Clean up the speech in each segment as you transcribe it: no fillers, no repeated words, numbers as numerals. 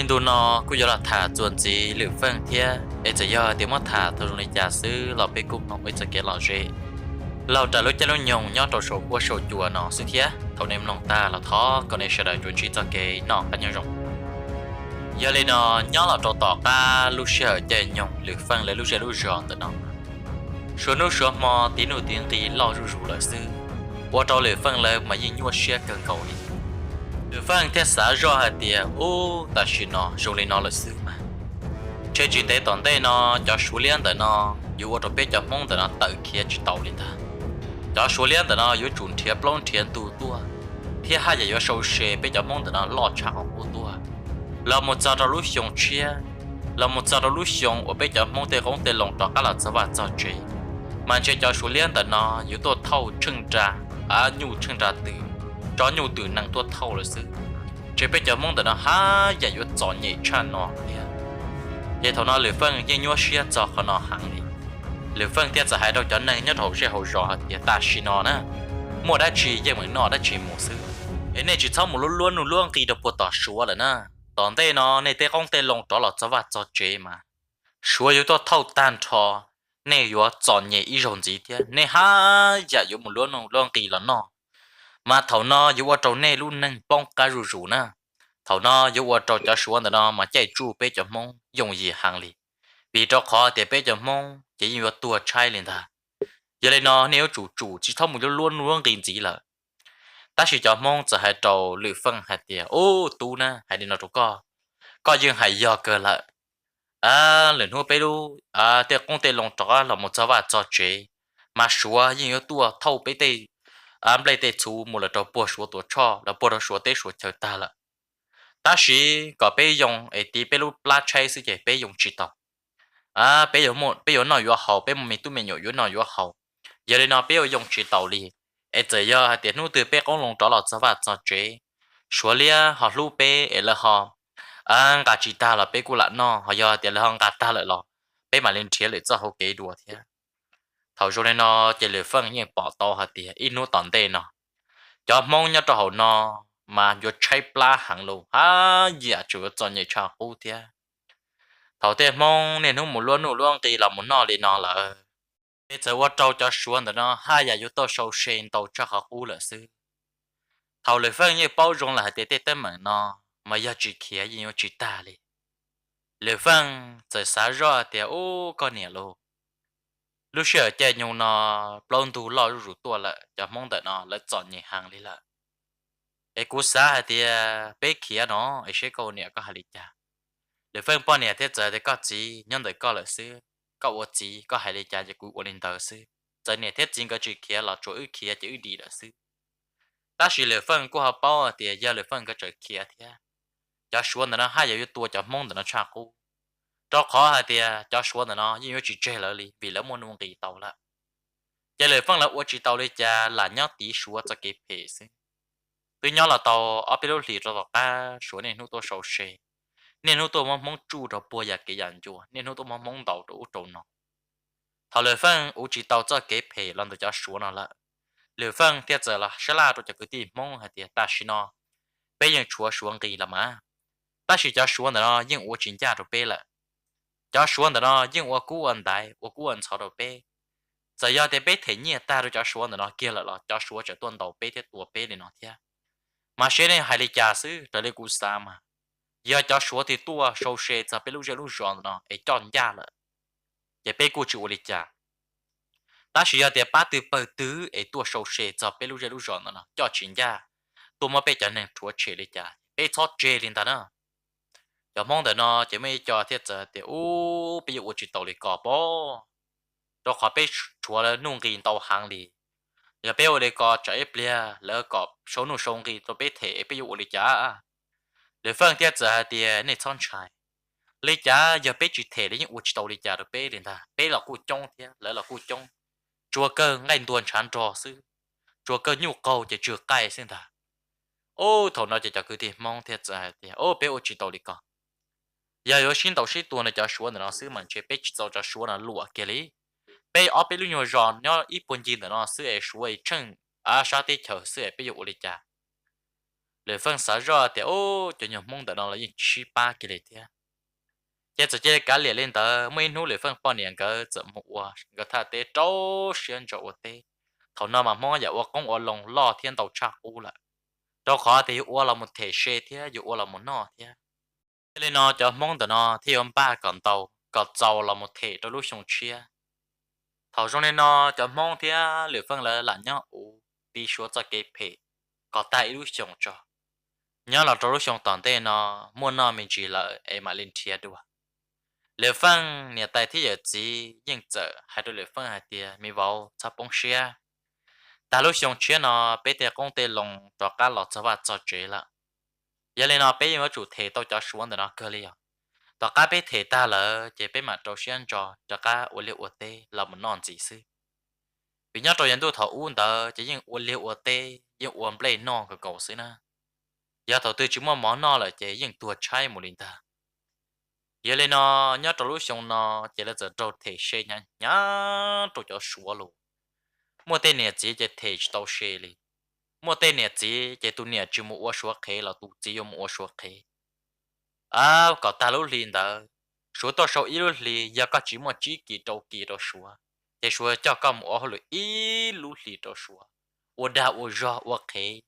đồ nó cũng là thả chuẩn gì lựa phân thế để cho giờ tiếng mất thả thôi này giả sử là bé cũng nó mới cho cái lò rễ lò trả lối cho nó nhung nhớ trò số của số chùa nó xứ thế thầu nem lòng ta là thó còn này sẽ đợi chuẩn chỉ cho cái nó cá nhân rộng giờ lên nó nhớ là trò tỏ ca lúc sợ chạy nhung lựa phân lấy lúc sợ lúc giòn từ nó số nước số mò tiếng nổi tiếng tí lo rủ rủ là xứ qua trò lựa phân lấy mà nhìn nhua xe cần cầu đi lựa phân thế xã rõ hạt tiền ô ta chỉ nó rồi lên nó là xứ mà chơi chuyện tế toàn tế nó cho số liên tới nó dù ở trong bếp cho mong tới nó tự kia chỉ tàu lên ta cho số liên tới nó dù chuẩn thiệp lon thiền tu tua thì hai giờ dù sâu xe bếp cho mong tới nó lo chả không có tua là một giờ đó lúc xong chia là một giờ đó lúc xong ở bếp cho mong tới không tới lòng đó cả là cho vặt cho chơi mà chơi cho số liên tới nó dù tôi thâu chân trà nhu chân trà từ cho nhu từ năng tôi thâu là sự chơi bếp cho mong tới nó hai giờ dù chọn nhẹ chan nó vậy thằng nó lựa phân như nhua xia cho họ nó hàng đi lựa phân tiết giờ hai đầu cho nên nhớ thầu sẽ hậu rõ thì ta chỉ nó nè mua đã chỉ nhưng mà nó đã chỉ một sự ấy này chỉ sau một luôn luôn kỳ được bộ tỏ số rồi nè tòn đây nó này tê không tê lông đó là cho vặt cho chế mà số yếu tố thâu tan cho này yếu chọn nhẹ ý rộng gì thế này ha giờ yếu một luôn kỳ là nó mà thầu nó yếu ở trong này luôn nâng bông cá rù nè thầu nó yếu ở trong cho số nó mà chạy chu bé cho mông dùng gì hàng li vì cho khó thì bé cho mông chỉ như tua chai lên ta giờ đây nó nếu chủ chỉ thông một luôn kinh gì là ta chỉ cho môngจะให้trâu lựa phân hạt tiền ô tu nè hay đi nó chỗ có dương hay giờ cơ lại lần hôm bé lu tiệc công ty lòng trọ là một cháu vợ cho chế mà số nhưng yếu tua thâu bé tê lấy tê chú một là trâu bùa số tuổi cho là bùa số tê số chờ ta là ta chỉ có bé dùng ấy tí bé lu lá chay sự chế bé dùng chỉ tao bé dùng một bé dùng nó yếu hậu bé mình tụi mình yếu nó yếu hậu giờ đây nó bé dùng chỉ tao đi ấy giờ giờ tiền nô từ bé con lồng trọ là cho vặt cho chế số lia họ lu bé ấy là họ cả chỉ ta là bé cô lạ nó họ giờ tiền là họ cả ta lại lo bé mà lên chia lại cho họ kế đùa thế thầu số này nó chỉ lừa phân như bỏ to hả tiền ít nô tòn tê nó cho mong nhớ cho họ nó mà vô chạy pla hàng lô giờ chủ cho nhiều cho hú thế thầu tê mong nên nó một luôn thì là một nó liền nó là bây giờ tôi cho xuống rồi nó hai giờ yo tôi sâu sen tàu cho họ u là sư thầu lời phân như bao dung là để tới mà nó mà giờ chỉ kia như chỉ ta đi lời phân giờ sáng rõ thì ô con nè lô lúc sợ chạy nhung nó plon tu lo rủ tua lại cho mong đợi nó lại chọn nhẹ hàng đi lại ấy cú sáng thì bé kia nó ấy sẽ câu nè có hai lý cha lời phân bao nè thế giờ thì có gì nhân đời có là sư có ô gì có hai lý cha thì cú ô lên tờ sư giờ này thế chính cái chữ kia là chỗ kia chữ đi là sư ta chỉ lời phân của họ bao thì giờ lời phân cái chữ kia thế cho số nó hai giờ tua cho mong nó cha cú cho khó hay thì cho số nó nhưng chỉ chơi lại đi vì lỡ muốn nuông kỳ tàu là giờ lời phân là ô chỉ tàu đi cha là nhớ tí số cho cái phê sư tôi nhớ là tàu ở bên đó thì cho ta số này nó tôi sầu xe nên nó tôi mong chu cho bùa giờ cái dàn chùa nên nó tôi mong tàu đủ trâu nó thảo lời phân ô chỉ tàu cho cái phê lần tôi cho số nó là lời phân tiết giờ là sẽ là tôi cho cái gì mong hay thì ta xin nó bây giờ chúa xuống kỳ là mà ta chỉ cho xuống nó nhưng ô chính gia rồi bây là cho xuống nó nhưng ô cú anh đại ô cú anh sau rồi bây giờ giờ để bây thấy nhẹ ta rồi cho xuống nó kia là cho xuống cho tuần đầu bây thế tua bây này nó thế mà sẽ này hay là giả sử trở lại cú sa mà giờ cho xuống thì tua sâu xe cho bây lúc rồi nó ấy chọn gia là để bây cú chịu lịch giả ta chỉ giờ để bắt từ bờ tứ ấy tua sâu xe cho bây lúc rồi nó cho chính gia tôi mà bây giờ nên thua chế lịch giả bây thoát chế lên ta nữa giờ mong đợi nó chỉ mới cho thiết giờ thì bây giờ tôi chỉ tàu đi cò bó rồi khỏi bây chúa là nung cái tàu hàng đi giờ bây giờ đi cò chạy bia lỡ cò số nung sông cái tôi bây thể bây giờ tôi đi trả để phân thiết giờ thì này chọn trái lấy trả giờ bây chỉ thể đấy những tôi chỉ tàu đi trả được bây đến ta bây là cô trông thế lỡ là cô trông chúa cơ ngay tuần chán trò sư chúa cơ nhu cầu chỉ chưa cay xem ta thầu nó chỉ cho cứ thì mong thiết giờ thì bây giờ chỉ tàu đi cò giờ有新导师多呢，就说呢，老师们去被制造着说呢，路给哩，被二被路用让呢一般级的呢是诶说诶称啥的条是诶被有哩家， lửa phân xả ra thì ô cho nhiều mong đợi nó là những chi ba cái này thế giờ chỉ chơi cá liền lên tờ mấy nụ lửa phân bao nhiêu cái chậm một quả cái thà tê trâu xuyên trâu tê thầu nào mà mong giờ con ở lòng lo thiên tàu chắc u lại đâu khó thì u là một thể xe thế u là một nọ thế cho nên nó cho mong đợi nó thì ông ba còn tàu là một thể trong lúc sống chia thầu trong nên nó cho mong thế lửa phân là nhá u đi xuống cho cái phê có tại lúc sống cho nhớ là trong lúc sống toàn tê nó muốn nó mình chỉ là em mà lên thiệt đùa lửa phân nhà tại thế giờ chỉ nhưng giờ hai đôi lửa phân hai tia mi vào sắp bông xia ta lúc sống chia nó bé tia công tê lòng cho cá lọt cho vào cho chế là giờ lên nó bé mà chủ thể tao cho xuống để nó cơ li à tao cá bé thể ta là chỉ bé mà trâu xuyên cho cá uống liệu uống tê là một non gì sư vì nhớ trâu dân tu thọ uống tờ chỉ nhưng uống liệu uống tê nhưng uống play non cái cầu sư na giờ thọ tư chúng mà món no là chỉ nhưng tua chai một linh ta giờ lên nó nhớ trâu lúc sống nó chỉ là giờ trâu thể xe nhá nhá trâu cho xuống luôn mua tên này chỉ thể tao xe li mua tên này chỉ tu này chỉ mua số khế là tu chỉ dùng mua số khế à có ta lúc liền đó số tao số ít lúc liền giờ có chỉ mua chỉ đâu số để số cho có mua hồi ít lúc liền đâu số我da我热我khế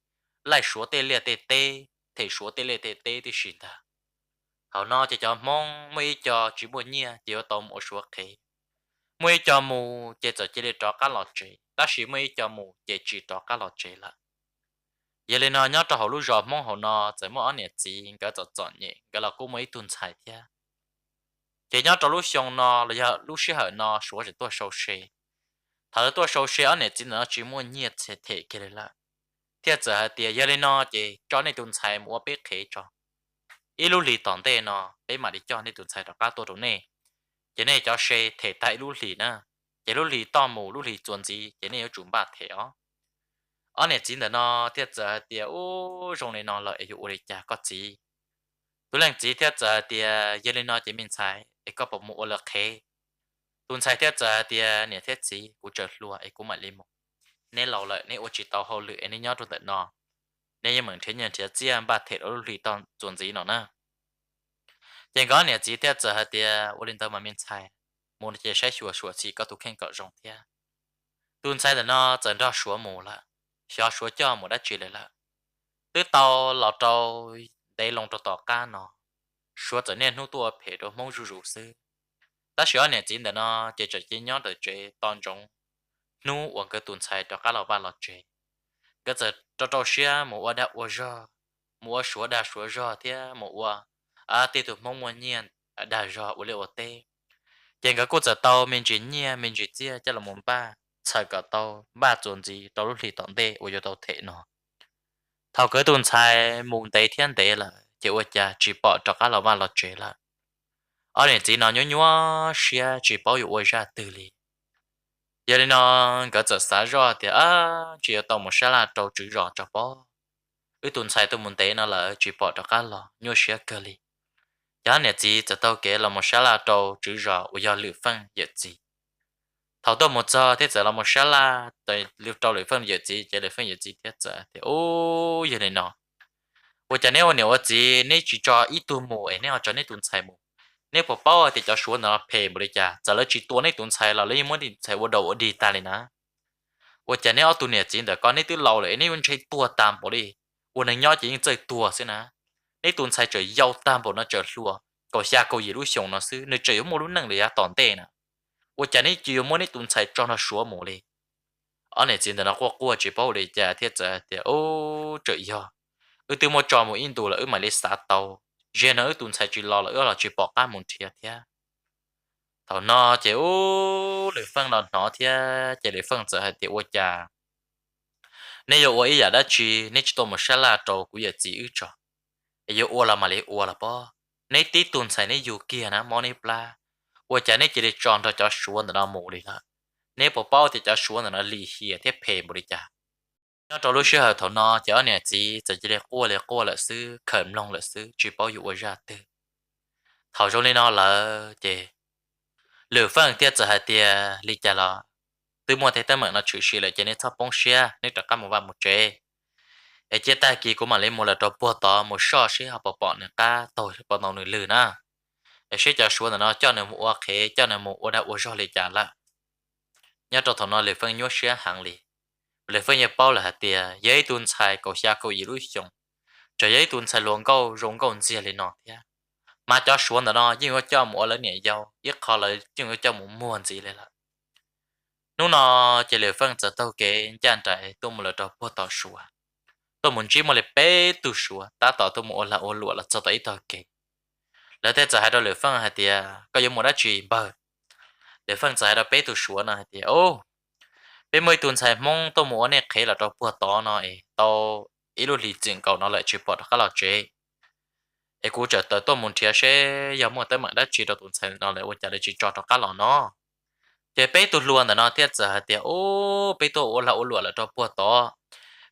lại số tên liệt tên tê thì số tên liệt tên tê thì xin ta họ nói chỉ cho mong mấy cho chỉ mua nhia chỉ có tao mua số khế mấy cho mù chỉ để cho cá lọt chế ta chỉ mấy cho mù chỉ cho cá lọt chế là giờ lên nó nhớ cho họ lúc rồi mong họ nó chỉ mua ăn nhẹ gì cái cho chọn nhẹ cái là cũng mấy tuần xài thế chỉ nhớ cho lúc xong nó là giờ lúc xưa họ nó số chỉ tôi sâu xe thà tôi sâu xe ăn nhẹ gì nó chỉ mua nhẹ sẽ thể cái này là thế giờ thì giờ lên nó chỉ cho nên tuần xài mua biết khế cho ít lúc lì tòn tê nó để mà đi cho nên tuần xài đó cá tôi đồ nè chỉ nên cho xe thể tại lúc lì nè chỉ lúc lì to mù lúc lì chuẩn gì chỉ nên chuẩn bị thể ó ở này chính là nó thiết giờ thì ô trong này nó lợi dụng để trả có gì tôi làm gì thiết giờ thì giờ này nó chỉ mình xài để có một mũ là khé tôi xài thiết giờ thì nè thiết gì cũng chợt lùa ấy cũng mà lên một nên lâu lợi nên ô chỉ tàu hồ lửa nên nhớ tôi tận nó nên mình thấy nhận thiết gì ba thể ở lì tòn chuẩn gì nó nè hiện có nè chỉ thiết giờ thì ô lên tàu mà mình xài một cái sai sửa chỉ có tôi khen cỡ rộng thế tôi xài là nó dẫn ra sửa mù là xóa sửa cho một đã chỉ lại là từ tàu lọt tàu đây lòng tàu tàu cá nó sửa trở nên nút tua phê đồ mong rủ sư ta sửa này chính là nó chỉ nhớ được chế toàn trong nu hoặc cái tuần sai cho cá lò ba lọt chế cái giờ cho tàu xia một ở đã ở ra một sửa đã sửa ra thế một ở à tiếp tục mong muốn nhiên đã ra ở liệu ở tê hiện cái cô giờ tàu mình chỉ nhiên mình chỉ chia cho là một ba sai cả tàu ba chuẩn gì tàu lúc thì tận tê ở tàu thể nó thầu cái tuần sai mùng tế thiên tế là chỉ ở nhà chỉ bỏ cho các lão ba lọt chế là ở đây chỉ nó nhớ nhớ xia chỉ bảoอยู่ở ra từ li giờ đây nó cái giờ sáng rồi thì chỉ ở tàu một xe là tàu chữ rõ cho bỏ cái tuần sai tôi muốn tế nó là chỉ bỏ cho các lão nhớ xia cơ li giờ này chỉ cho tàu kế là một xe là tàu chữ rõ ở giờ lựa phân giờ gì thầu tôi một giờ thế giờ là một xe là tại lựa tàu lựa phân giờ gì chỉ lựa phân giờ gì thế giờ thì ô giờ này nó 我讲那我牛我只那只做一顿木诶，那我做那顿菜木，那宝宝啊，就叫说呢赔不了家，做了只多那顿菜了，你么的菜我都我地大哩呢，我讲那我顿年钱的，讲那顿老了，那问菜多淡薄哩，我能要钱最多先呢，那顿菜就要淡薄那就说，搞下搞一路熊那是，你只有么路能力啊当地呢，我讲那只有么那顿菜装那说么哩，而那钱的那我只包哩家，贴着的哦这样。từ một trò một in tù là mà lấy sát tàu giờ nó tuần sai chỉ lo là chỉ bỏ cá một thiệt thiệt thằng nó chỉ ô để phân là nó thiệt chỉ để phân giờ hay tiệt ô cha nếu ô ấy giờ đã chỉ nếu chỉ tôi một xe là trâu cũng giờ chỉ ư trò giờ ô là mà lấy ô là bao nếu tí tuần sai nếu dù kia na món này pla ô cha nếu chỉ để chọn cho xuống là nó mù đi là nếu bỏ bao thì cho xuống là nó lì hiệt thiệt phê một đi cha nó trong lúc xưa thằng nó chở nè chỉ để qua là sư khẩm long là sư chỉ bảo dụ ra từ thằng trong này nó là chỉ lửa phân tiết giờ hai tiệt lý trả là từ mua thấy tâm nó chịu xì là chỉ nên thắp bông xia nên tất cả một vài một chế ai chế ta kia cũng mà lấy một là cho bùa tỏ một so sẽ học bỏ nữa cá tôi bỏ tàu nữa lử na ai sẽ cho xuống là nó cho nên một khế cho nên một đã uống rồi lấy trả lại nhớ cho thằng nó lấy phân nhớ sẽ hàng lì lấy phân nhập bao là hạt tiền giấy tuôn xài cầu xa cầu gì lúc xong cho giấy tuôn xài luồng câu rong câu gì lên nọ thế mà cho xuống là nó nhưng mà cho một lớn nhẹ dâu ít khó là nhưng mà cho một muôn gì lên là lúc nó chỉ lấy phân giờ tao kể chăn trái tôi một là cho bùa tỏ xuống tôi muốn chỉ một là bé tu xuống ta tỏ tôi một là ô lụa là cho tới tao kểแล้วแต่จะให้เราเหลือฟังหาเดียก็ยังหมดได้จีบเหลือฟังจะให้เราเป๊ะตัวชัวนะหาเดียโอ้เป็นมวยตุนใส่มงตัวหมูเนี่ยเคยเราตัวปวดต่อหน่อยตัวอีลูลีจิงเก่าเนาะเลยจีบปวดก็เราเจไอ้กูจะตัวมุนเทียเช่ยังหมดแต่มาได้จีตัวตุนใส่เนาะเลยว่าจะได้จีจอดก็เราเนาะเจะเป๊ะตัวล้วนแต่เนาะเทียจะหาเดียโอ้เป๊ะตัวโอละโอหลวดแล้วตัวปวดต่อ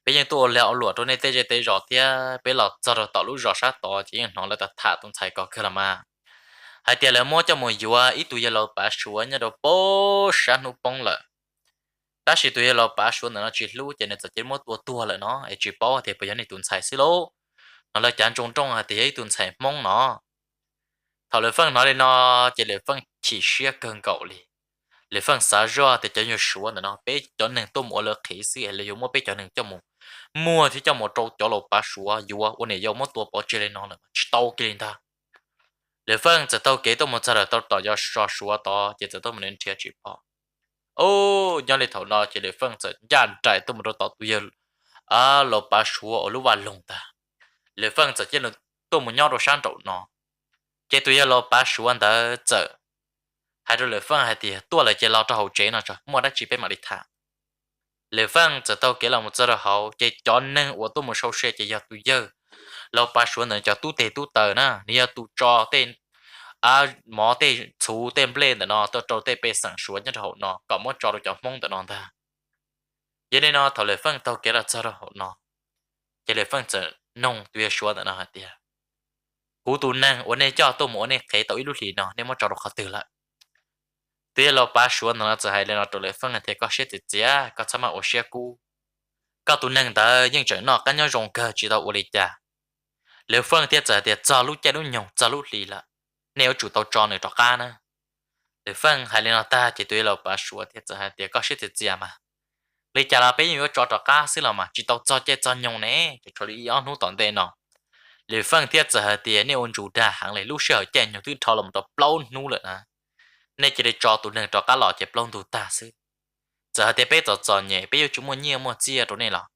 เป็นยังตัวแล้วหลวดตัวในเตจเตจอดเทียเป็นเราจะเราต่อรู้รอชาต่อจีอย่างน้องแล้วแต่ถาตุนใส่ก็คือละมา hai tia là mua cho mùi dùa ít tuổi giờ bà xuống nhà đồ bố sáng nụ bông lại ta chỉ tuổi giờ bà xuống nó chỉ lú cho nên chỉ mua tua lại nó ai chỉ bỏ thì bây giờ này tuần xài xí lố nó là chán trông trông thì ấy tuần xài mong nó thảo lệ phân nói lên nó chỉ lệ phân chỉ xia cơn cậu li lệ phân xả ra thì cho nhiều xuống nó bé cho nên tôi mua được khí xí là dùng mua bé cho nên cho mua thì cho một trâu cho lộc bà xuống dùaวันนี้dùng mua tua bỏ chơi lên nó là tàu kia lên ta lệ phânจะtao kể tôi một giờ là tao tao cho so số to chỉจะtôi mình nên thiệt chỉ bỏ ô nhớ lên thầu nó chỉ lệ phânจะdàn trải tôi một đôi tao tôi giờ lột ba số ở lúc vào lồng ta lệ phânจะchỉ là tôi một nhau đồ sang trộn nó chỉ tôi giờ lột ba số anh ta giờ hai đôi lệ phân hai thì tôi là chỉ lo cho hậu chế nó cho mua đã chỉ biết mà đi thả lệ phânจะtao kể là một giờ là hậu chỉ cho nên của tôi một số xe chỉ giờ tôi giờเราปาชวนเนี่ยจะตู้เตตู้เตอนะเนี่ยตู้จอเต้นหมอเต้ชูเต้นเปล่นแต่เนาะตัวโจเต้ไปสั่งชวนจะเถอะเนาะก็มั่วจอเราจะมองแต่นอนท่ายันเนี่ยเนาะถอดเลยฟังตัวเกล้าจะเราเนาะจะเลยฟังจะนงตัวชวนแต่เนาะเดียกูตูนั่งวันนี้เจ้าตัวหมูเนี่ยเคยตัวอีลูกหลีเนาะเนี่ยมั่วจอเราเขาตื่นละตัวเราปาชวนเนาะจะให้เลยเนาะตัวเลยฟังเนี่ยก็เชื่อติดเจ้าก็สามารถโอเชียกูก็ตัวนั่งแต่ยังเจอเนาะกันยังรงเกอจีตัวอุลิจ่าliệu phương tiết giờ thì cho lúc chơi lúc nhung cho lúc lì là nếu chủ tàu tròn này trọ cá nữa liệu phương hay là ta chỉ tùy là bà sủa thì giờ hay thì có sự thiệt gì mà lý trả là bây giờ trọ cá xí là mà chỉ tàu cho chơi cho nhung nè chỉ cho lý do nó tận tên nó liệu phương tiết giờ thì nếu ông chủ đa hàng lấy lúc sợ chơi nhiều thứ thò làm tàu lâu nu lại à nên chỉ để cho tụi này trọ cá lọ chơi lâu tụi ta xí giờ thì bây giờ cho nhẹ bây giờ chúng mua nhiều mua chia tụi này là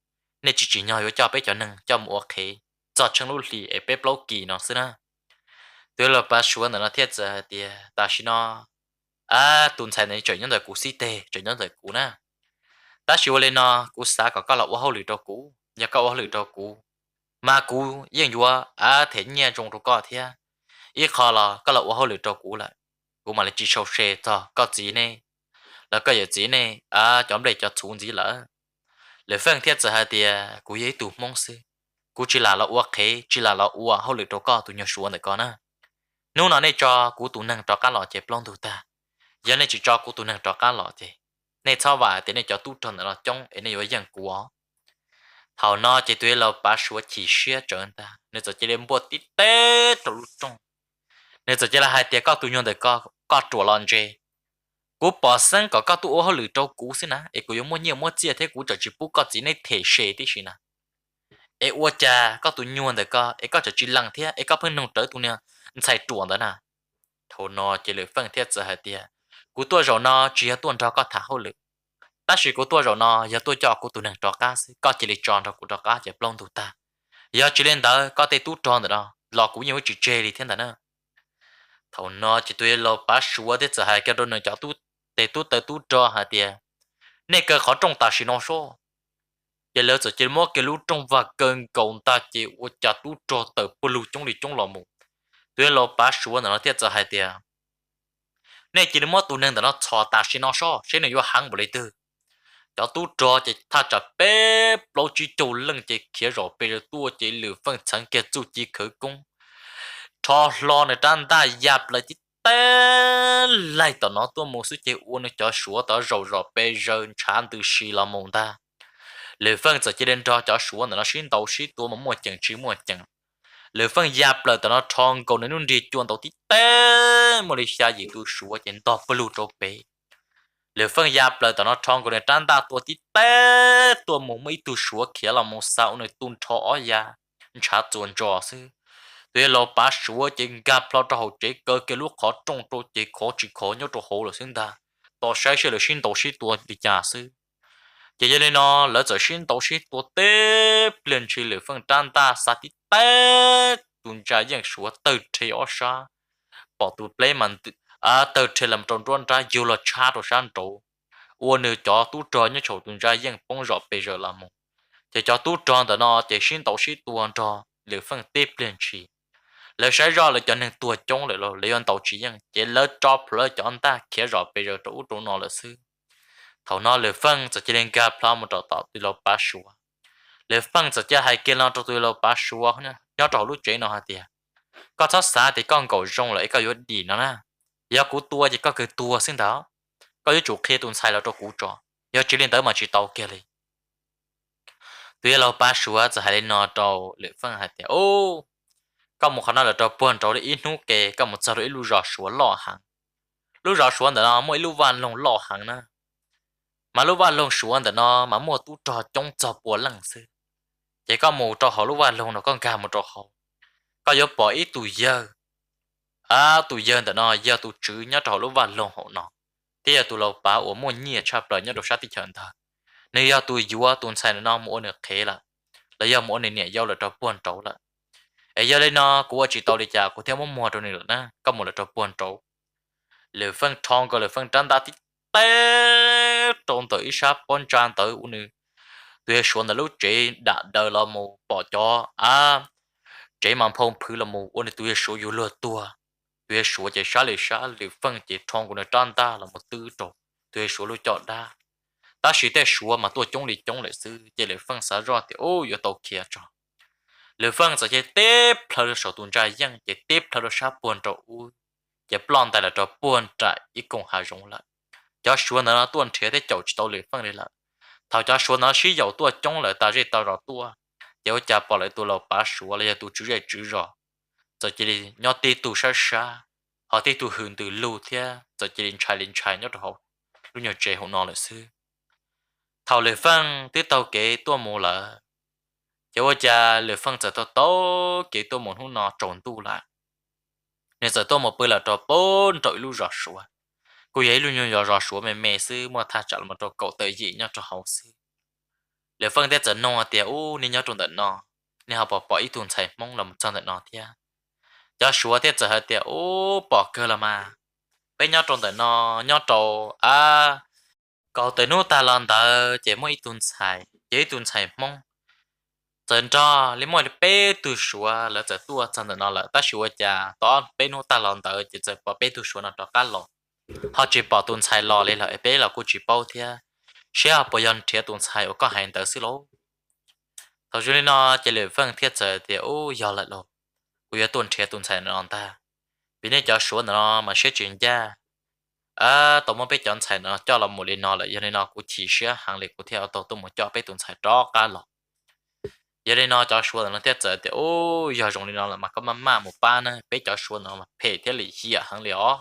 nên chỉ nhau cho bây giờ nâng cho mua ok cho chân lúc lì ở bếp lâu kỳ nó xí na tôi là bà xuống nó thiết giờ thì ta chỉ nó tuần sai này chuyển nhân đời cũ xí tê chuyển nhân đời cũ na ta chỉ lên nó cũ xa có là quá hậu lì cho cũ nhà có hậu lì cho cũ mà cũ yên vua thế nhẹ trong đó có thế ít khó là quá hậu lì cho cũ lại cũ mà lại chỉ sâu xe cho có gì nè là có gì nè chọn để cho xuống gì lỡ để phân thiết giờ thì cũ ấy tụ mong xí cú chỉ là uất khế chỉ là uất hậu lực đâu có tụi nhỏ xuống được con á nếu nó này cho cú tụi năng cho cá lọ chép lon tụi ta giờ này chỉ cho cú tụi năng cho cá lọ thì này sau vài thì này cho tụi tròn nó trong ấy này với dân cú ó thầu nó chỉ tụi là ba số chỉ xia trơn ta nên giờ chỉ đem bột tí tê tụi trong nên giờ chỉ là hai tiệt có tụi nhỏ được có chuột lon chê cú bỏ sân có tụi hậu lực đâu cú xí nè ấy cú dùng mua nhiều mua chia thế cú chỉ bút có chỉ này thể xế tí xí nè ê ua cha có tụi nhuần đấy có ê có chỉ chỉ lăng thế ê có phân nông tới tụi nè xài chuồn đó nè thầu nó chỉ lựa phân thiết giờ hai tia cú tua rồi nó chỉ là tuần cho có thả hậu lực ta chỉ cú tua rồi nó giờ tôi cho cú tụi nè cho cá có chỉ là tròn cho cú cho cá chỉ plong tụi ta giờ chỉ lên đó có thể tụt tròn rồi đó lò cú nhiều chỉ chê đi thế nào thầu nó chỉ tôi lo bá sủa thế giờ hai cái đôi này cho tụt để tụt tới tụt cho hai tia này cơ khó trong ta chỉ nó số giờ lỡ chỉ mua cái lú trong và cần cầu ta chỉ u chặt lú cho từ bù lú trong đi trong lò mù tuy là bá số nó thiết cho hai tia này chỉ mua tụ nên nó cho ta xin nó so xin nó vô hàng bù lấy tư cho tú cho chỉ ta chặt bé lâu chỉ trâu lưng chỉ kia rồi bây giờ tua chỉ lừa phân chẳng kia chú chỉ khởi công cho lo này tan ta dập lại chỉ té lại tao nó tua một số chỉ u nó cho số tao rồi rồi bây giờ chán từ xì là mồm ta lệ phân giờ chỉ đến cho xuống nó xin tàu xí tua mà mua chừng chỉ mua chừng lệ phân giáp là nó thong cầu nên đi chuồn tàu tí té một đi xa gì tu xuống trên to blue cho bé lệ phân giáp là nó thong cầu nên trăn ta tua tí té tua một mấy tu xuống kia là một sao này tuôn thọ ya chả chuồn trò sư tuy là bá xuống trên gap lo cho hậu chế cơ cái lúc khó trong tôi chỉ khó nhớ cho hậu là xin ta tao sai sẽ là xin tàu xí tua đi nhà sư chỉ cho nên nó lỡ giờ xin tàu xí tua té liền chỉ lệ phân trăn ta sa tí té tuần trái dân số từ thế ở xa bỏ tụi play mình từ thế làm tròn tròn ra dù là cha rồi sang trâu uốn nữa cho tụi trò như chỗ tuần trái dân bông rõ bây giờ làm một chỉ cho tụi tròn đó nó chỉ xin tàu xí tuần trò lệ phân tiếp liền chỉ lỡ sai ra là cho nên tuần trống lại rồi lấy anh tàu chỉ dân chỉ lỡ cho lỡ cho anh ta kia rõ bây giờ chỗ chỗ nó là sư thầu nó lệ phân chỉ nên gặp plan một trò tàu từ lâu ba số lệ phân chỉ hay kia lo cho từ lâu ba số nữa nhớ trò lúc chế nó hả tiệt có thắt xa thì con cầu rong lại có yếu gì nó nè giờ cú tua thì có cái tua xin đó có yếu chủ kia tuần sai là cho cú trò giờ chỉ lên tới mà chỉ tàu kia đi tuy là ba số chỉ hay lên nó trò lệ phân hả tiệt ô có một khả năng là trò buồn trò để ít nút kề có một sao để lưu rõ số lọ hàng lưu rõ số đó mỗi lưu van lồng lọ hàng nè mà lúc vào lông xuống thì nó mà mua tú trò trong trò bùa lăng sư chỉ có một trò họ lúc vào lông nó còn cả một trò họ có yếu bỏ ít tụi giờ tụi giờ thì nó giờ tụi chữ nhớ trò lúc vào lông họ nó thì giờ tụi lâu bà ở mua nhiều chập rồi nhớ đồ sát thì chọn thôi nếu giờ tụi vua tụi sai nó mua được khé là giờ mua này nhẹ giờ là trò buồn trâu là ấy giờ đây nó của chỉ tao đi chả của theo mua trò này nữa nè có một là trò buồn trâu lệ phân thong có lệ phân trắng ta tí té trong tới sắp con trang tới u nữ tuy xuống là lúc chế đã đời là một bỏ cho chế mà phong phứ là một u nữ tuy số yêu lừa tua tuy số chế xá lệ phân chế thong của nó trang ta là một tư trộn tuy số lúc chọn đa ta chỉ té số mà tôi chống lại sư chế lệ phân xả ra thì ô yêu tàu kia cho lệ phân sẽ chế tiếp theo số tuần trai dân chế tiếp theo sắp buồn trộn u chế plan tại là trò buồn trại ít cùng hạ rộng lại cho số nó tuần thế để chậu tàu lệ phân này là thảo cho số nó sử dụng tua chống lại ta dễ tao rõ tua nếu cha bỏ lại tua lầu bá số là tu chữ dễ chữ rõ giờ chỉ nhớ tê tu sa sa họ tê tu hưởng từ lâu thế giờ chỉ lên trái nhớ rõ lúc nhớ trẻ họ nói là sư thảo lệ phân tê tàu kế tua mù là nếu cha lệ phân giờ tao tao kế tua mù không nó trộn tu lại nên giờ tôi một bữa là trò bốn trội lu rõ số cô ấy luôn nhớ rõ số mẹ sư mà thà chọn một trò cậu tới gì nhớ trò hậu sư lệ phân thế giờ nó thì nên nhớ trong tận nó nên họ bỏ ít tuần chạy mong là một trong tận nó thế cho số thế giờ thì bỏ cơ là mà bây nhớ trong tận nó nhớ trò cậu tới nút ta lần tới chỉ mỗi ít tuần chạy mong giờ cho lấy mỗi bé tu số là giờ tua trong tận nó là ta số cha tao bé nút ta lần tới chỉ giờ bỏ bé tu số nó cho cá lò họ chỉ bỏ tuần xài lò lên là bé là cô chỉ bao thia sẽ bỏ yên thiệt tuần xài ở có hành tới xí lố thôi cho nên nó chỉ lấy phân thiết giờ thì giờ lại rồi cô giờ tuần thiệt tuần xài nó ta vì nên cho số nó mà sẽ chuyển ra tao muốn bé chọn xài nó cho là một lần nó là giờ nên nó cũng chỉ sẽ hàng lịch của theo tao muốn cho bé tuần xài cho cá lò giờ nên nó cho số nó thiết giờ thì giờ dùng lên nó là mà có mà một ba nữa bé cho số nó mà phê thiết lý gì à hàng liệu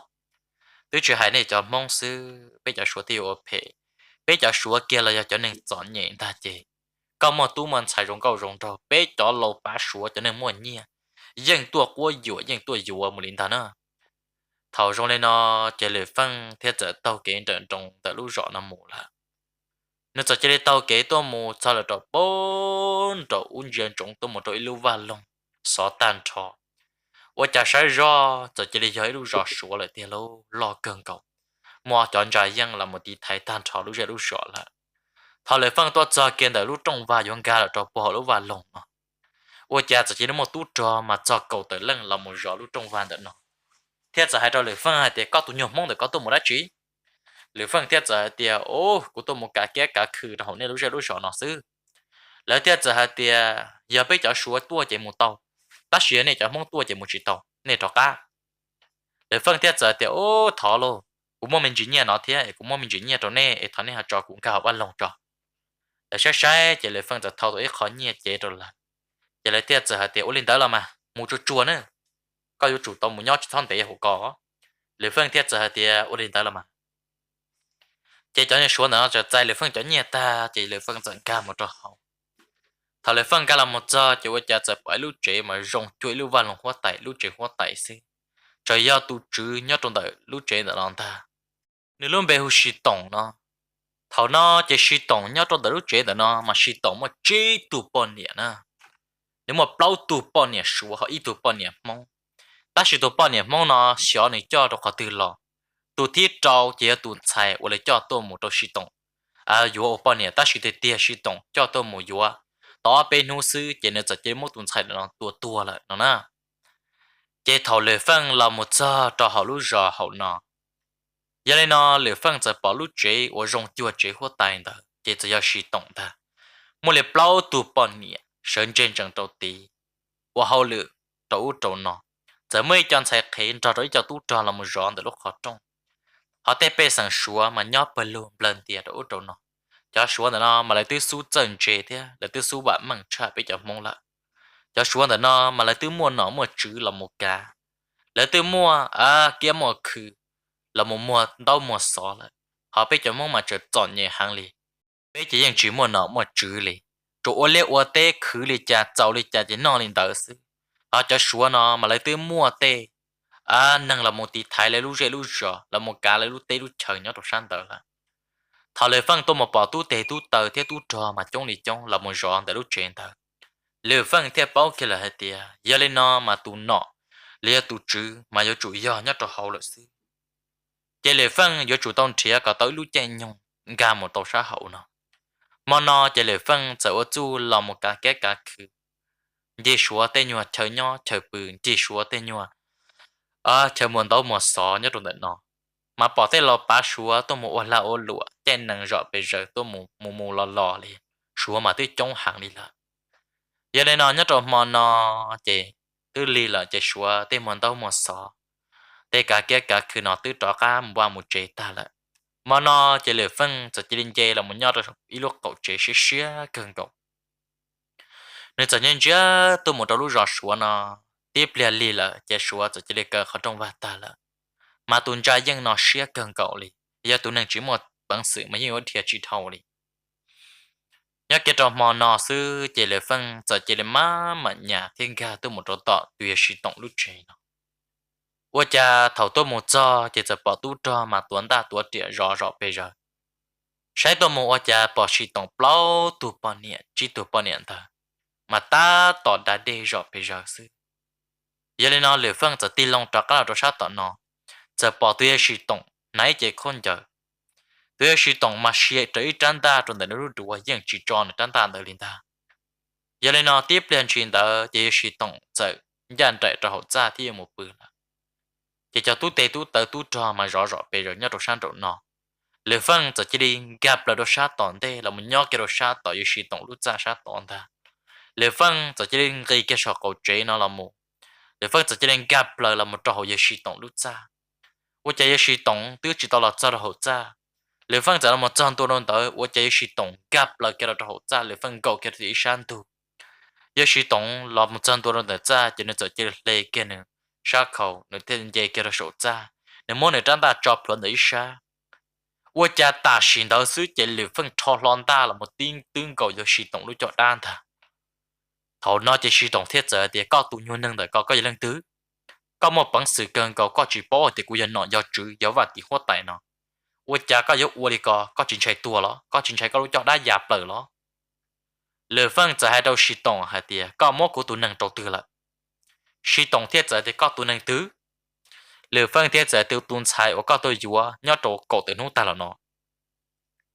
tôi chỉ hay này cho mong sư bây giờ số tiêu ở bây giờ số kia là cho nên chọn nhẹ ta chị có một tu mình xài rong câu rong trâu bây giờ lâu ba số cho nên mua nhia dân tua của dùa một linh thằng nữa thầu rong lên nó chỉ lấy phân thiết giờ tàu kế trận trong tại lúc rõ năm mùa là nó chỉ lấy tàu kế tôi mùa sau là trâu bốn trâu uốn dân trong tôi một trâu lưu van long xóa tan trò我假设rõ就这里有一路rõ số lại tiền lâu lo cần cầu mua chọn trái dân là một tí thái tan trò lúc lúc rõ là thảo lại phân toa cho kiến đời lúc trong và yon ga là trò bỏ lúc và lồng mà我假就只能một chút trò mà cho cầu tới lần là một rõ lúc trong và được nó thiết giờ hai trò lại phân hai thì có tụi nhom mong được có tụi một đá trí lại phân thiết giờ thì của tụi một cả khử là hậu nên lúc rõ nó xứ lại thiết giờ hai thì giờ bây giờ số tua chỉ một tàu ta xuyên này cho mong tua chỉ một chỉ tàu này cho cá để phân thiết giờ thì thọ luôn cũng mong mình chỉ nhẹ nó thế cũng mong mình chỉ nhẹ cho này thằng này họ cho cũng cao ăn lòng cho để sai chỉ lấy phân cho thâu tụi khó nhẹ chế rồi là chỉ lấy tiền giờ hạt tiền ổn định đó là mà mua cho chua nữa có yêu chủ tông muốn nhót thon tiền hồ có lấy phân tiền giờ hạt tiền ổn định đó là mà chỉ cho nên số nữa cho tại lấy phân cho nhẹ ta chỉ lấy phân dẫn ca một trò hậu thằng lấy phân ca là một giờ chỉ với cha giờ phải lưu chế mà rong chuối lưu văn lòng hoa tẩy lưu chế hoa tẩy xí trời do tu chữ nhớ trong đời lưu chế là lòng ta nếu luôn bề hồ sĩ tổng nó thầu nó chỉ sĩ tổng nhớ trong đời lúc chế nó mà sĩ tổng mà chế tụ bọn nhẹ nè nếu mà bao tụ bọn nhẹ số họ ít tụ bọn nhẹ mong ta sĩ tụ bọn nhẹ mong nó xóa này cho được họ từ lò tụ thiết trâu chỉ tụ xài hoặc là cho tôi một đôi sĩ tổng à dù bọn nhẹ ta sĩ tụ tia sĩ tổng cho tôi một dù đó bên hồ sư chỉ nên chỉ một tụ xài nó tua lại nó nè chỉ thầu lệ phân là một giờ cho họ lúc giờ họ nọ giờ này nó liệu phânจะ保路chế我用就chế或带的，接着要系统的，我来包读半年，深圳正到底，我好了，走走呢，怎么讲才可以找到一条路找了么软的路好中，họ tới bây giờ xua mà nhớ bờ luôn lần tiền đâu đâu nó, cho xua nó mà lại từ số chân chế thế, lại từ số bạn mang trả bây giờ mong lại, cho xua nó mà lại từ mua nó mua chữ là một cả, lại từ mua à kia mua khử là một mùa đau mùa xó lại họ bây giờ mong mà trở chọn nhẹ hàng li bây giờยังchỉ mùa nọ mùa chữ li chỗ ô lê ô tê khứ li cha cháu li cha chỉ nọ li đỡ sư họ cho xua nó mà lấy từ mùa tê à năng là một tí thái lấy lúc dễ lúc rõ là một cá lấy lúc tê lúc chờ nhớ đồ san tờ là thọ lời phân tôi một bỏ tu tê tu tờ thế tu trò mà trong li trong là một rõ để lúc chuyện tờ lời phân thế bao kia là hết tiệt giờ lên nó mà tu nọ lia tu chữ mà giờ chủ yếu nhớ trò hậu là sư chỉ lệ phân do chủ động chia cả tới lúc chạy nhung gà một tàu xã hậu nó mà nó chỉ lệ phân sẽ ở chu là một cái cả khứ chỉ số tên nhua chờ nhau chờ bự chỉ số tên nhua chờ muốn đâu một sọ nhớ trong nó mà bỏ tên lo bá số tôi một là ô lụa trên năng rõ bây giờ tôi một lò liền số mà tôi trong hàng đi là giờ đây nó nhớ trong mà nó chỉ tôi li là chỉ số tên muốn đâu một sọ thế cảคือnó tự trọ cả một một chế ta là mà nó chỉ lệ phân chỉ linh chế là một nhau rồi ít lúc cậu chế xí cần cậu nên cho nên chứ tôi một đôi lúc rõ số nó tiếp liền li là chỉ số chỉ lệ cờ khó trong vạt ta là mà tuần trai dân nó xí cần cậu li giờ tuần này chỉ một bằng sự mà nhiều thiệt chỉ thầu li nhớ cái trò mà nó sư chỉ lệ phân chỉ lệ mà nhà thiên ga tôi một đôi tọ tùy sĩ tổng lúc chế nó 我家头多么早，就是把都着嘛，短大多点绕绕背着。谁多么我家把系统包多半年，只多半年的，mà ta tỏ đã để rõ bây giờ sư. Giờ lên nó lựa phươngจะตีลงจากเราจะชาต่อnó, จะbỏตัว系统 nãy chỉ con giờ.ตัว系统 mà sẽ tới trang ta trong đời nó rút đuổi những chỉ tròn trang ta đời linh ta. Giờ lên nó tiếp liên truyền tới chỉ系统 จะnhận chạy cho hậu gia thì một bữa là chỉ cho tu tê tu tờ tu trò mà rõ rõ bây giờ nhớ đồ sang đồ nọ lệ phânจะ chỉ đi gặp là đồ sa tòn đây là một nhớ cái đồ sa tỏi yêu sĩ tổng lúc ra sa tòn ta lệ phânจะ chỉ đi gây cái sọ cầu chế nó là một lệ phânจะ chỉ đi gặp là một trò yêu sĩ tổng lúc ra 我这yêu sĩ tổng tự chỉ tao là ra hậu ra lệ phânจะ là một trăm tu luôn tới 我这yêu sĩ tổng gặp là cái đồ hậu ra lệ phân cầu cái gì san tu yêu sĩ tổng là một trăm tu luôn tới ra cho nênจะ chỉ lấy cái nữa sa khẩu nếu tên dây kia là sổ ra nếu muốn người ta chọc luận đấy sa 我家大型导师这里分超乱大了，我顶狗有系统路叫单他，头那这系统thiết giờ thì có tụ nhuận năng đời có gì lần tứ, có một bằng sự cần có chỉ bảo thì cũng nhận nó do chữ do vật thì hoa tài nó, 我家có有我哩có chính chạy tua lo, có chính chạy có lúc cho đã dạp lời lo, lựa phân giờ hai đầu系统hay thì có một của tụ năng đầu tư là,系统thiết giờ thì có tụ năng tứ lựa phân thiết giờ tiêu tuân sai và có tôi dùa nhớ tổ cổ từ nút ta là nó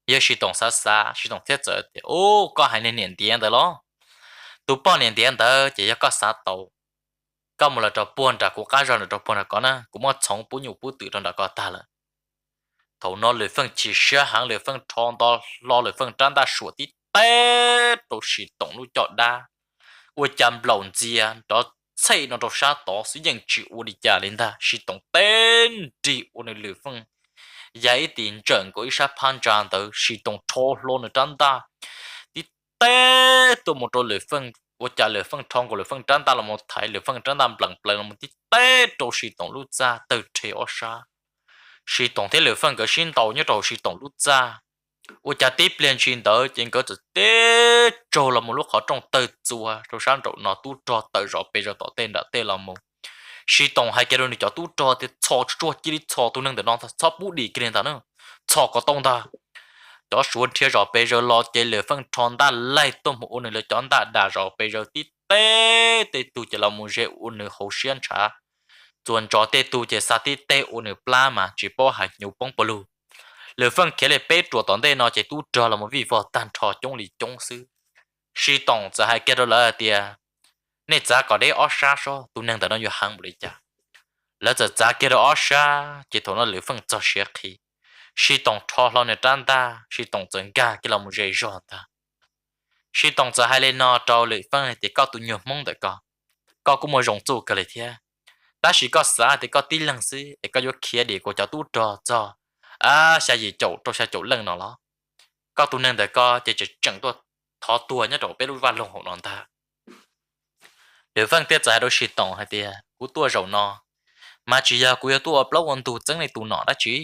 giờ系统xa系统thiết giờ thì ô có hai年tiền đó lo tụ bao年tiền đó chỉ có sát tàu có một là trò buồn trả của cá rồi là trò buồn là có nè cũng một sống bún nhục bún tự trong đó có ta là thầu nó lựa phân chỉ sửa hàng lựa phân tròn to lo lựa phân trăn ta sửa tí té tổ系统lúc chọn đa ôi chăm lồng gì đó xây nó đâu sao tỏ sử dụng chịu đi trả lên ta系统 tên trị của người lừa phân giải tiền trận của isa pan tràn tới 系统thô lô nó trăn ta té tôi một trò lửa phân我家lửa phân thong của lửa phân trắng ta là một thái lửa phân trắng ta blanc blanc là một tí té trò xì tổng lúc ra từ thế ở xa xì tổng thế lửa phân cái xin tàu nhớ trò xì tổng lúc ra我家tiếp liền xin tới trên cái té trò là một lúc họ trong từ chùa rồi sáng trò nó tu trò từ rồi bây giờ tỏ tên đã tên là một xì tổng hai cái đó thì cho tu trò thì cho chua chỉ đi cho tu nâng để nó cho bút đi cái này nữa cho có tông ta đó xuống theo rồi bây giờ lo chơi lửa phân tròn ta lại tôm một nửa chọn ta đã rồi bây giờ tí té té tu chỉ là một cái nửa hậu xuyên trả chuẩn cho té tu chỉ sát tí té nửa pla mà chỉ bỏ hai nhiều bông bự lửa phân kia là bé chuột tòn té nó chỉ tu cho là một vị vợ tan trò trong lý trong sư sĩ tổngจะให้แกเราเลยเดียเนี่ยจะก็ได้ออชาโซตัวนึงแต่เราอยู่ห่างบริจาแล้วจะแกเราออชาจะทนเราเหลือฟังจะเสียขี้sĩ tổng choเราเนี่ยจันตาsĩ tổngจังกาที่เราไม่ใจร้อนตาsĩ tổngจะให้เลยนอเจ้าเหลือฟังที่ก็ตัวหยกมงเด็กก็กูไม่รงจูกันเลยเทียแต่sĩก็สาที่ก็ตีหลังซื้อก็ยกเขียดีกว่าจะตู้จอใช่ยี่โจตัวใช่โจเรื่องนอแล้วก็ตัวนึงแต่ก็จะจังตัวทอตัวเนี่ยโดไปรู้ว่าลงของนอนตาเดี๋ยวฟังเตี้ยใจเราชีตองให้เตี้ยกูตัวเรานอมาจียากูยาตัวปล้วันตัวจังในตัวนอได้จี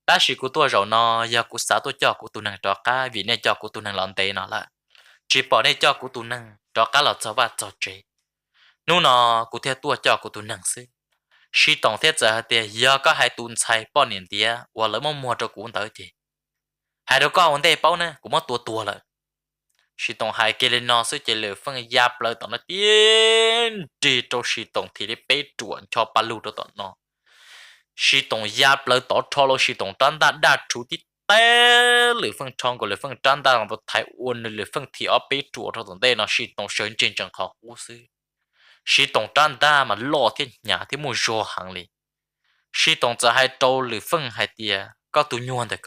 แต่ชีกูตัวเรานอยากูสาตัวจอกูตัวนึงจอก้าวีเนี่ยจอกูตัวนึงหลอนเตนอละจีปอเนี่ยจอกูตัวนึงจอก้าหลอดจะว่าจอเจนู่นนอกูเทียตัวจอกูตัวนึงซิชีตองเตี้ยใจให้เตี้ยยาก็ให้ตุนใช้ป้อนเนียนเตี้ยว่าเลยมัวจอกูเตอจีให้เราก็วันเต้เป้าเนี่ยกูมัวตัวเลยsĩ tổng hai cái lên nó sẽ chỉ lừa phân giáp lời tao nó tiên đi cho sĩ tổng thì để bế chuẩn cho ba lô đó tao nó sĩ tổng giáp lời tao cho lo sĩ tổng trăn đã chủ tít té lừa phân trong của lừa phân trăn đã làm một thái uốn lừa phân thì ở bế chuẩn cho tao đây nó sĩ tổng sơn trên chẳng khó u sư sĩ tổng trăn đã mà lo thiên nhà thì mua rô hàng liền sĩ tổngจะให้โตlừa phân hai tia có tụ nhuận được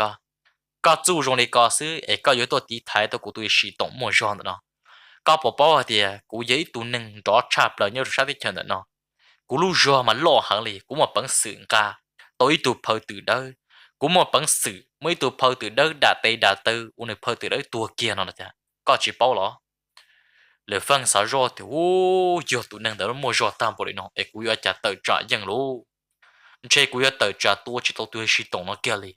có chú trọng để có sự ấy có yếu tố tí thái tôi cũng tôi sử dụng một genre đó có bộ bao thì cũng giấy tụ nâng đó chạp là nhớ sát đi chân đó cũng lúc giờ mà lo hàng li cũng một bằng sự cả tôi tụ phơi từ đâu cũng một bằng sự mấy tụ phơi từ đâu đã tư uống phơi từ đâu tua kia nó là có chỉ bao đó lệ phân sao rồi thì ô giờ tụ nâng đó một genre tam bộ đấy nó ấy cũng要trả tờ trả dân luôn chơi cũng要tờ trả tua chỉ tôi sử dụng nó kia li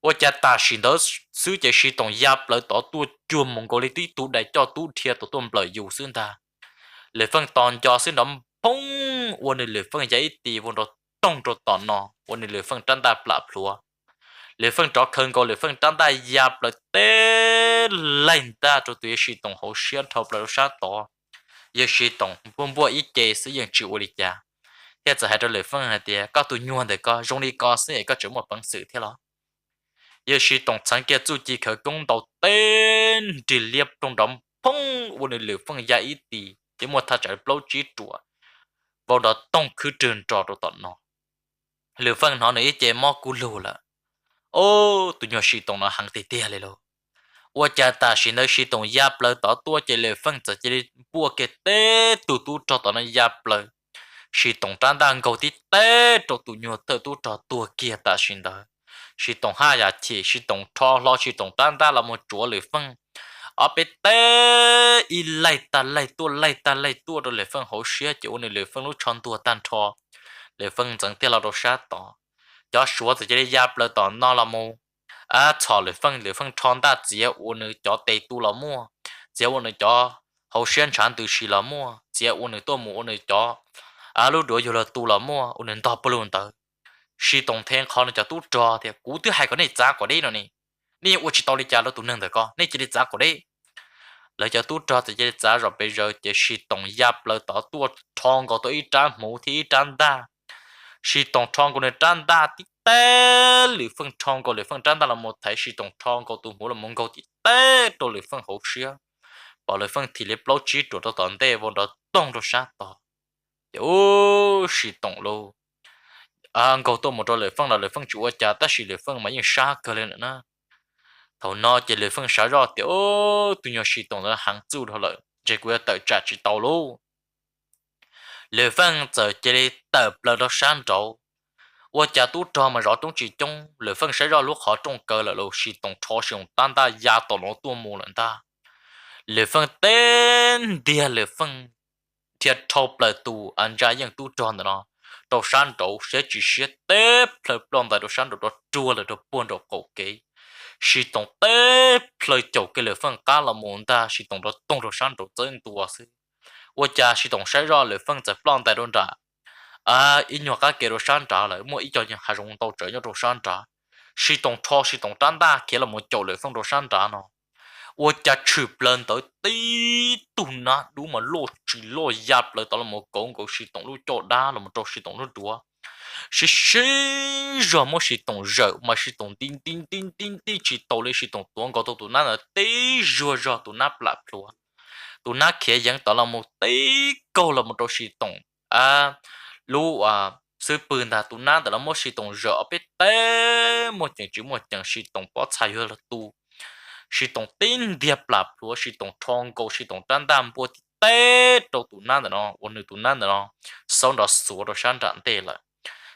我家大新的世界是同亚不到多专门个里啲都来叫都贴都都唔来有先的，你分当家先諗砰，我哋你分一啲我就當咗當咯，我哋你分真大不啦咯，你分咗看過你分真大亞不得嚟得就對是同好先頭不殺到，也是同本波一件事情只我哋家，一就係到你分係啲，搞到亂的個，容易搞先個做乜本事添咯。也是同参加组织可公道tên đi liệp trong đó phong vô nên lửa phong giá ý tì để một thằng chạy bao chí chùa vào đó tông cứ trường trò đồ tận nó lửa phong nó này chế mò cú lù là ô tụi nhỏ sĩ tông nó hàng tì tì lại lo 我家大是那是同亚不到多这类分子这里不给的都找到那亚不是同长大狗的的找都鸟的都找多给大是的。是同下呀起是同拖落是同单单là một chỗ lưỡi phân ở bên tây y lại tua rồi lưỡi phân hậu xía chỗ này lưỡi phân lúc chọn tua tan thọ lưỡi phân chẳng tiếc là đồ sát tỏ cho số thì chỉ giáp lưỡi tỏ nó là mua chọn lưỡi phân chọn ta chỉ uốn nữa cho tây tu là mua chỉ uốn nữa cho hậu xía chọn từ xí là mua chỉ uốn nữa tôi mua uốn nữa cho lúc đó giờ là tu là mua uốn nữa tao bự luôn tao sĩ tổng thiên khó nó cho tu trò thì cú thứ hai có này giá của đây rồi nè nè tôi chỉ tao đi trả lo tu nâng được con nè chỉ đi giá của đây lấy cho tu trò thì chỉ giá rồi bây giờ chỉ sĩ tổng giáp lợi tao tu thong có tôi trả mũ thì trả đa sĩ tổng thong của này trả đa tí té lưỡi phân thong của lưỡi phân trả đa là một thái sĩ tổng thong của tu mũ là mông câu tí té đồ lưỡi phân hậu xía bảo lưỡi phân thì lấy bao chí đồ tao tận đây vào đó tông đồ sát tao ô sĩ tổng luôn câu tôi một lời phân là lời phân chủ cha ta chỉ lời phân mà những xa cơ lên nữa thầu nó chỉ lời phân xa rõ thì ô tụi nhỏ sĩ tổng là hàng chu thôi lợi chỉ quyết tự trả chỉ tàu luôn lời phân giờ chỉ tập lời đó sáng trâu 我家都这么绕中之中，lời phân sẽ rõ lúc họ trong cơ là lô sĩ tổng cho sử dụng单大压倒nó tua mù lần ta lệ phân tên dia lệ phân thiệt thâu lời tu anh ra những tu tròn đó đồ san đồ sẽ chỉ sẽ tép lời plon tại đồ san đồ đồ chua lời đồ buồn đồ cổ kế si tông tép lời chậu cái lời phân cá là muốn ta si tông đồ tông đồ san đồ chân tu à sư 我家是懂晒热了，放在 plan 在中着啊，一鸟个给了山楂了，莫一叫人还用到这要做山楂，是懂超是懂长大，给了莫叫了放到山楂呢。我家吃不了到低度呢，如么落只落压了，到了莫讲个是懂路叫大了，莫做是懂路多。是谁热么是懂热，么是懂叮叮叮叮叮，只到了是懂多个都都那的得热热都那不拉不。tụi nó kia dẫn tao là một tí câu là một đồ sĩ tổng à lu à sưปืนta tụi nó tao là một sĩ tổng rõ biết té một chẳng chỉ một chẳng sĩ tổng bỏ chạy hơn là tu sĩ tổng tin điệp lạp lúa sĩ tổng thong câu sĩ tổng tan đam bùa té đâu tụi nó nó ôn nữ tụi nó sau đó sửa đồ sang trạng tê lại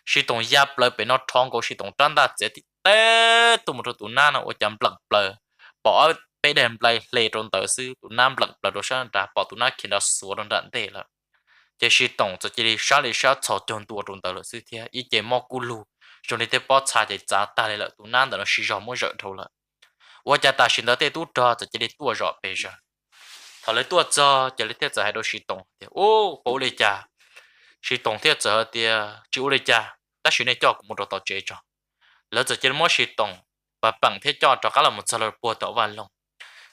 sĩ tổng giáp lại bên nó thong câu sĩ tổng tan đam dễ té tụi một tụi nó ở chậm lật bờ bỏไปเดินไปเลยตรงต่อซื้อตุน้ำหลังปลาโดชันดาปอตุน้าเขียนสวนดันเตละเจสิตงจะจะได้ชาลิชาชอจนตัวตรงต่อเลยซื้อเทียอีเจมอกุลูจนได้เตปอชาจะจ้าตาเลยละตุน้ำแต่เราชิจอมไม่เจอเท่าละว่าจะตัดสินใจตัวจอจะจะได้ตัวจอไปจ้ะถ้าเลยตัวจอจะเลยเทียจะให้เราสิตงเดียวโอ้โหเลยจ้าสิตงเทียจะเดียวจิ๋วเลยจ้าแต่สิในจอกูมันต่อเจจ้ะแล้วจะจะมั่วสิตงปะปังเทียจอจะก็เราหมดสลับปวดต่อวันลง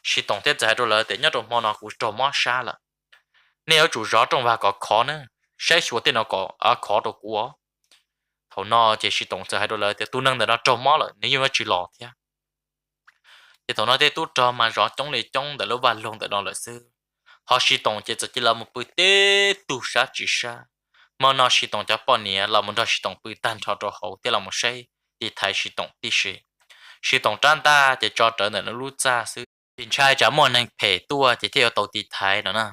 sĩ tổng thiết giải rồi là để nhớ trong món nào cũng trong món xa là nếu chủ rõ trong và có khó nữa sẽ xuống tên nó có khó đồ của thầu nó chỉ sĩ tổng giải rồi là để tu nâng để nó trong món rồi nếu như mà chỉ lọt thế thì thầu nó để tu cho mà rõ trong này trong để nó vào lông để nó lợi sư họ sĩ tổng chỉ là một bữa tết tu sát chỉ sa mà nó sĩ tổng cho bọn nhẹ là một đôi sĩ tổng bữa tan cho hậu thế là một say thì thay sĩ tổng đi sĩ tổng trang ta để cho trở nên nó lút ra sư bình trai chả muốn anh phải tua chỉ theo tàu tịt thái đó nè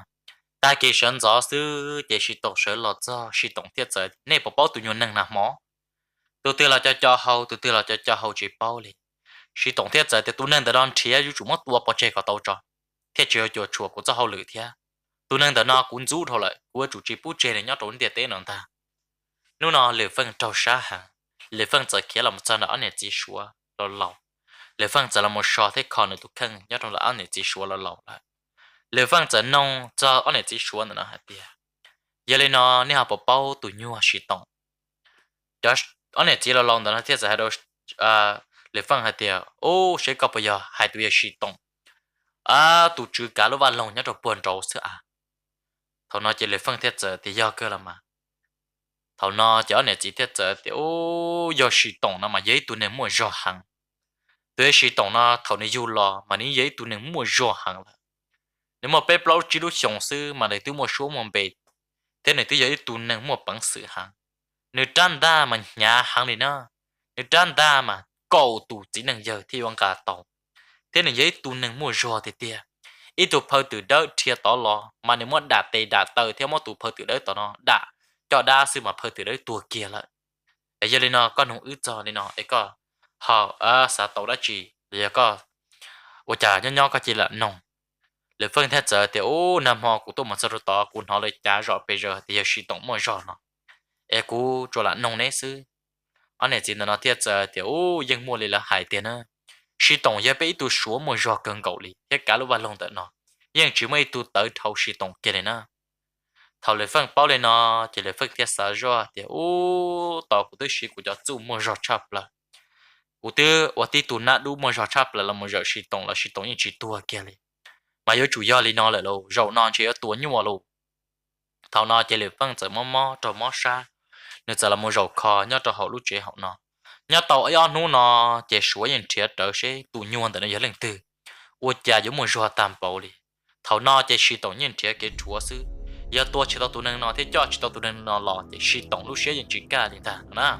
ta kỳ sân gió sư để sĩ tổng sở lọt do sĩ tổng thiết giới nên bảo tụi nhon nâng nằm mó tụi tiêu là cho hậu tụi tiêu là cho hậu chỉ bao liền sĩ tổng thiết giới thì tụi nâng để đón chia dù chủ mất tua bỏ chạy khỏi tàu cho thiết chưa cho chùa của cho hậu lử thế tụi nâng để nó cũng rút thôi lại của chủ chỉ bút chơi để nhớ trốn tiền tế nữa ta nếu nó lừa phân trâu xa hàng lừa phân giới kia là một chân đó này chỉ xua lo lâu lệ phânจะ là một số thế còn được khăn nhớ trong là anh này chỉ số là lâu lại lệ phânจะ nông cho anh này chỉ số nữa hả tia giờ lên nó nếu học bao tụi nhau sử dụng cho anh này chỉ là lâu nữa thì sẽ đâu lệ phân hả tia ô sẽ có bây giờ hai tụi sử dụng tụi chữ cả lúc vào lòng nhớ trong buồn rầu sữa thầu nó chỉ lệ phân thiết giờ thì do cơ là mà thầu nó cho anh này chỉ thiết giờ thì ô do sử dụng nó mà giấy tụi này mua rõ hàng tôi sĩ tổng nó thầu này du lò mà ní giấy tụi nên mua rõ hàng là nếu mà bé bao chỉ lúc sống sư mà để tôi mua số mồm bể thế này tôi giấy tụi nên mua bằng sự hàng nếu trang đa mà nhà hàng này nó nếu trang đa mà cầu tụ chỉ năng giờ thì bằng cả tàu thế này giấy tụi nên mua rõ thì tia ít tụ phơi từ đó chia tỏ lò mà nếu muốn đạt tề đạt tờ theo mỗi tụ phơi từ đấy tỏ nó đã cho đa sư mà phơi từ đấy tua kia lại để giờ này nó có nông ướt cho nên nó ấy có họ xã tàu đã chỉ giờ có ở nhà nhỏ có chỉ là nông để phân thế giờ thì ô nằm họ của tôi mà sao tao cũng họ lấy trả rõ bây giờ thì giờ sử dụng mọi rõ nó em cũng cho là nông đấy sư anh này chỉ là nó thế giờ thì ô dân mua lại là hải tiền á sử dụng giờ bây tôi số mọi rõ cần cầu đi tất cả lúc vào lòng tận nó nhưng chỉ mấy tôi tới thầu sử dụng kia này nó thầu lấy phân bao lên nó chỉ lấy phân thế giờ rõ thì ô tao của tôi sử của cho chú mọi rõ chập là我的都那都么少差不了，那么热是懂了，是懂一直多给哩，mà有主要哩nó là lâu, rau non chỉ ở tuổi như mà lâu, thầu nó chỉ là phân giờ mò trò mò sa, nếu giờ là một rau kho nhớ trò hậu lúc chế hậu nó, nhớ tàu ấy nó nó chỉ suối những chế trở sẽ tuổi nhuận từ nó giờ lần từ, ủa cha giống một rau tam bảo哩, thầu nó chỉ sử dụng những chế cái chúa sư, giờ tôi chỉ tao tụi nó thế cho chỉ tao tụi nó lọ chỉ sử dụng lúc chế những chỉ cả哩ta, na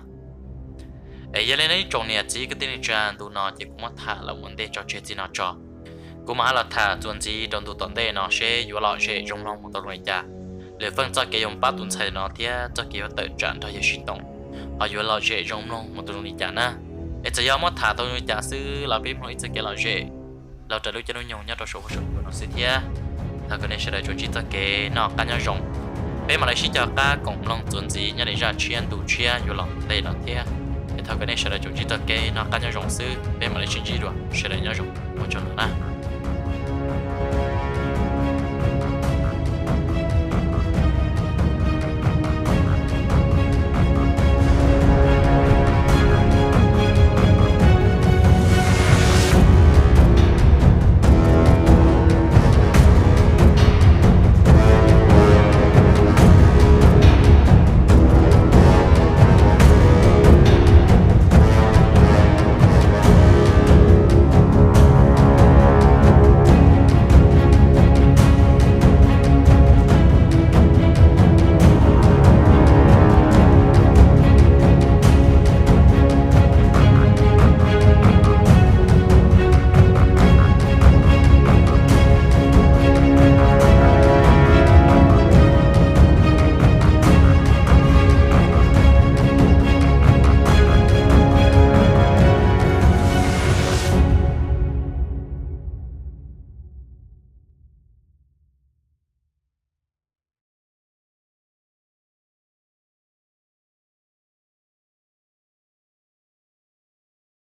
ấy giờ này trong nhà chỉ cái tên trang tụi nó chỉ cũng thả là vấn đề cho chuyện gì nó cho cũng mà là thả tuần gì trong tụi tuần đây nó sẽ vừa lọ sẽ trong lòng một tụi người cha để phân cho cái dùng bát tuần sai nó thì cho cái tự trang cho sự động họ vừa lọ sẽ trong lòng một tụi người cha na ấy giờ mất thả tụi người cha sư là biết nói cái lọ sẽ เราจะรู้จะรู้nhung nhớ trò số của nó xí thia thằng cái này sẽ là chỗ chỉ ta cái nó cá nhau rồng bây mà lại chỉ cho cá cùng lòng tuần gì nhớ để ra chuyên đủ chuyênอยู่lòng đây là thia thằng cái này sẽ là chỗ chỉ ta cái nó cá nhau rồng xứ bây mà lại chỉ được sẽ là nhau rồng một chỗ nữa